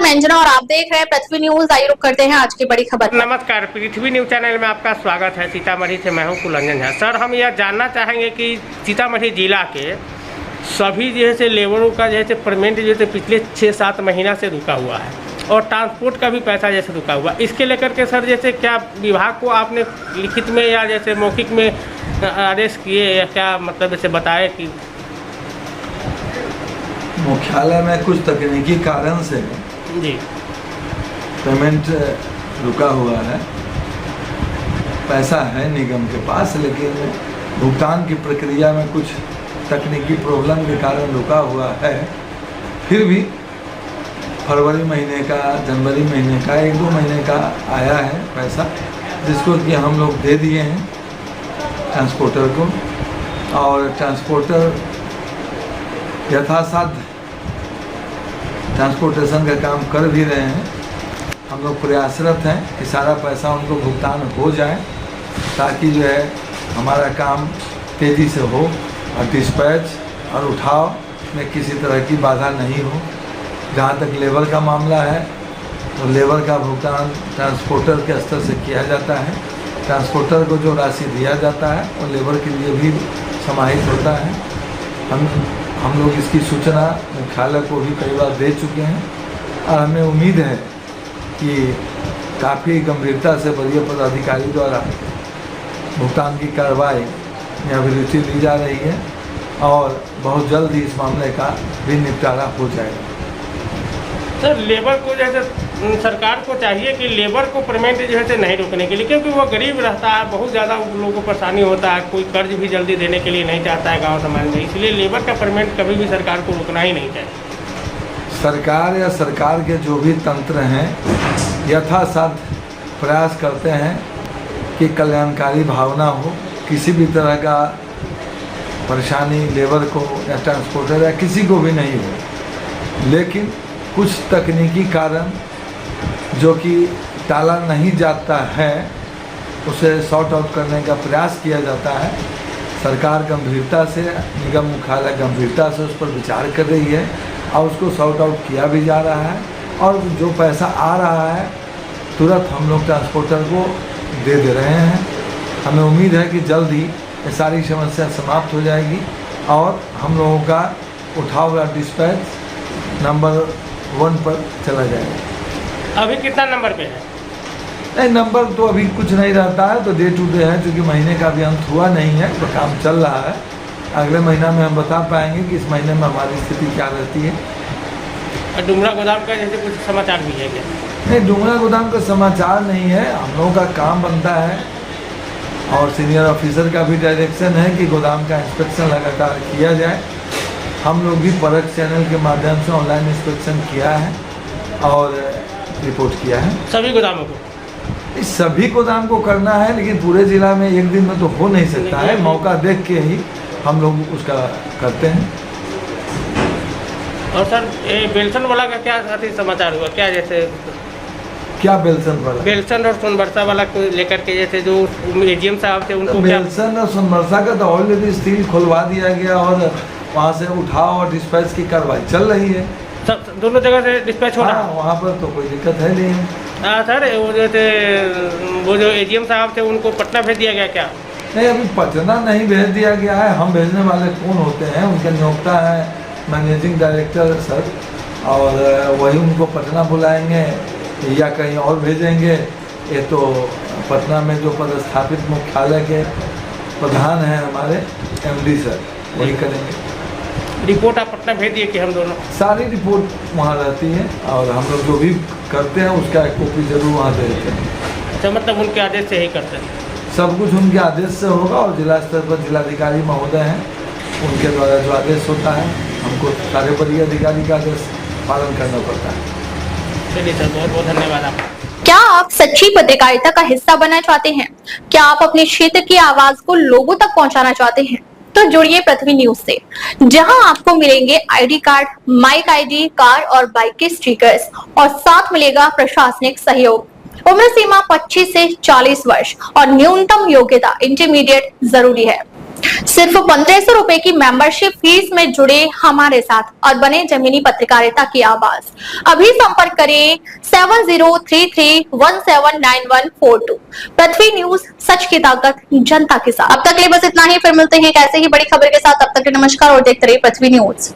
मैं अंजना और आप देख रहे हैं पृथ्वी न्यूज। आइए रुक करते हैं आज की बड़ी खबर पर। नमस्कार, पृथ्वी न्यूज चैनल में आपका स्वागत है। सीतामढ़ी से मैं हूं कुलरंजन झा। सर, हम यह जानना चाहेंगे कि सीतामढ़ी जिला के सभी जैसे लेबरों का जैसे पेमेंट जैसे पिछले 6-7 महीना से रुका हुआ है और ट्रांसपोर्ट का भी पैसा जैसे रुका हुआ, इसके लेकर के सर जैसे क्या विभाग को आपने लिखित में या जैसे मौखिक में आदेश किए या क्या मतलब जैसे बताए कि मुख्यालय में कुछ तकनीकी कारण से जी पेमेंट रुका हुआ है। पैसा है निगम के पास, लेकिन भुगतान की प्रक्रिया में कुछ तकनीकी प्रॉब्लम के कारण रुका हुआ है। फिर भी फरवरी महीने का, जनवरी महीने का, 1-2 महीने का आया है पैसा, जिसको कि हम लोग दे दिए हैं ट्रांसपोर्टर को, और ट्रांसपोर्टर यथासाध्य ट्रांसपोर्टेशन का काम कर भी रहे हैं। हम लोग प्रयासरत हैं कि सारा पैसा उनको भुगतान हो जाए, ताकि जो है हमारा काम तेज़ी से हो और डिस्पैच और उठाव में किसी तरह की बाधा नहीं हो। जहाँ तक लेबर का मामला है तो लेबर का भुगतान ट्रांसपोर्टर के स्तर से किया जाता है। ट्रांसपोर्टर को जो राशि दिया जाता है वो लेबर के लिए भी समाहित होता है। हम लोग इसकी सूचना मुख्यालय को भी कई बार दे चुके हैं और हमें उम्मीद है कि काफ़ी गंभीरता से वरीय पदाधिकारी द्वारा भुगतान की कार्रवाई में अभिरुचि ली जा रही है और बहुत जल्द ही इस मामले का भी निपटारा हो जाएगा। सर, लेबर को जैसे सरकार को चाहिए कि लेबर को पेमेंट जो है नहीं रोकने के लिए, क्योंकि वो गरीब रहता है, बहुत ज़्यादा लोगों को परेशानी होता है, कोई कर्ज भी जल्दी देने के लिए नहीं चाहता है गांव समाज में, इसलिए लेबर का पेमेंट कभी भी सरकार को रोकना ही नहीं चाहिए। सरकार या सरकार के जो भी तंत्र हैं यथासाध्य प्रयास करते हैं कि कल्याणकारी भावना हो, किसी भी तरह का परेशानी लेबर को या ट्रांसपोर्टर या किसी को भी नहीं हो। लेकिन कुछ तकनीकी कारण जो कि टाला नहीं जाता है, उसे सॉर्ट आउट करने का प्रयास किया जाता है। सरकार गंभीरता से, निगम मुख्यालय गंभीरता से उस पर विचार कर रही है और उसको सॉर्ट आउट किया भी जा रहा है, और जो पैसा आ रहा है तुरंत हम लोग ट्रांसपोर्टर को दे रहे हैं। हमें उम्मीद है कि जल्द ही ये सारी समस्या समाप्त हो जाएगी और हम लोगों का उठाव हुआ डिस्पैच नंबर 1 पर चला जाएगा। अभी कितना नंबर पे है? नहीं, नंबर तो अभी कुछ नहीं रहता है, तो डे टू डे है, क्योंकि महीने का भी अंत हुआ नहीं है, तो काम चल रहा है। अगले महीना में हम बता पाएंगे कि इस महीने में हमारी स्थिति क्या रहती है। और डुमरा गोदाम का जैसे कुछ समाचार भी है क्या? नहीं, डुमरा गोदाम का समाचार नहीं है। हम लोगों का काम बनता है और सीनियर ऑफिसर का भी डायरेक्शन है कि गोदाम का इंस्पेक्शन लगातार किया जाए। हम लोग भी परख चैनल के माध्यम से ऑनलाइन इंस्पेक्शन किया है और रिपोर्ट किया है। सभी गोदामों को? इस सभी गोदाम को करना है, लेकिन पूरे जिला में एक दिन में तो हो नहीं सकता है। मौका देख के ही हम लोग उसका करते हैं। और सर, ये बेलसन वाला का क्या समाचार हुआ? क्या जैसे क्या बेलसन वाला? बेलसन और सोनबरसा वाला को लेकर के जैसे जो एजीएम साहब थे उनको बेलसन और सोनबरसा का तो ऑलरेडी स्टील खुलवा दिया गया और वहाँ से उठाव और डिस्पैच की कार्रवाई चल रही है। सब दोनों जगह से डिस्पैच हो रहा है? वहाँ पर तो कोई दिक्कत है नहीं। हाँ सर, वो जो एजीएम साहब थे उनको पटना भेज दिया गया क्या? नहीं, अभी पटना नहीं भेज दिया गया है। हम भेजने वाले कौन होते हैं? उनके नियोक्ता है मैनेजिंग डायरेक्टर सर, और वही उनको पटना बुलाएंगे या कहीं और भेजेंगे। ये तो पटना में जो पदस्थापित मुख्यालय के प्रधान हैं हमारे MD सर, वही करेंगे। रिपोर्ट आप पटना भेज दिए कि हम दोनों? सारी रिपोर्ट वहाँ रहती है और हम लोग जो भी करते हैं उसका एक कॉपी जरूर वहाँ दे देते हैं। अच्छा, मतलब उनके आदेश से ही करते हैं? सब कुछ उनके आदेश से होगा और जिला स्तर पर जिलाधिकारी महोदय हैं, उनके द्वारा जो आदेश होता है हमको सारे वरीय अधिकारी का आदेश पालन करना पड़ता है। चलिए सर, बहुत बहुत धन्यवाद आपका। क्या आप सच्ची पत्रकारिता का हिस्सा बनना चाहते हैं? क्या आप अपने क्षेत्र की आवाज को लोगों तक पहुंचाना चाहते हैं? तो जुड़िए पृथ्वी न्यूज से, जहां आपको मिलेंगे ID card, mic ID, car और बाइक के स्टिकर्स और साथ मिलेगा प्रशासनिक सहयोग। उम्र सीमा 25 से 40 वर्ष और न्यूनतम योग्यता इंटरमीडिएट जरूरी है। सिर्फ 1500 रुपए की मेंबरशिप फीस में जुड़े हमारे साथ और बने जमीनी पत्रकारिता की आवाज। अभी संपर्क करें 7033179142। पृथ्वी न्यूज, सच की ताकत जनता के साथ। अब तक के लिए बस इतना ही, फिर मिलते हैं एक ऐसे ही बड़ी खबर के साथ। तब तक के लिए नमस्कार और देखते रहिए पृथ्वी न्यूज।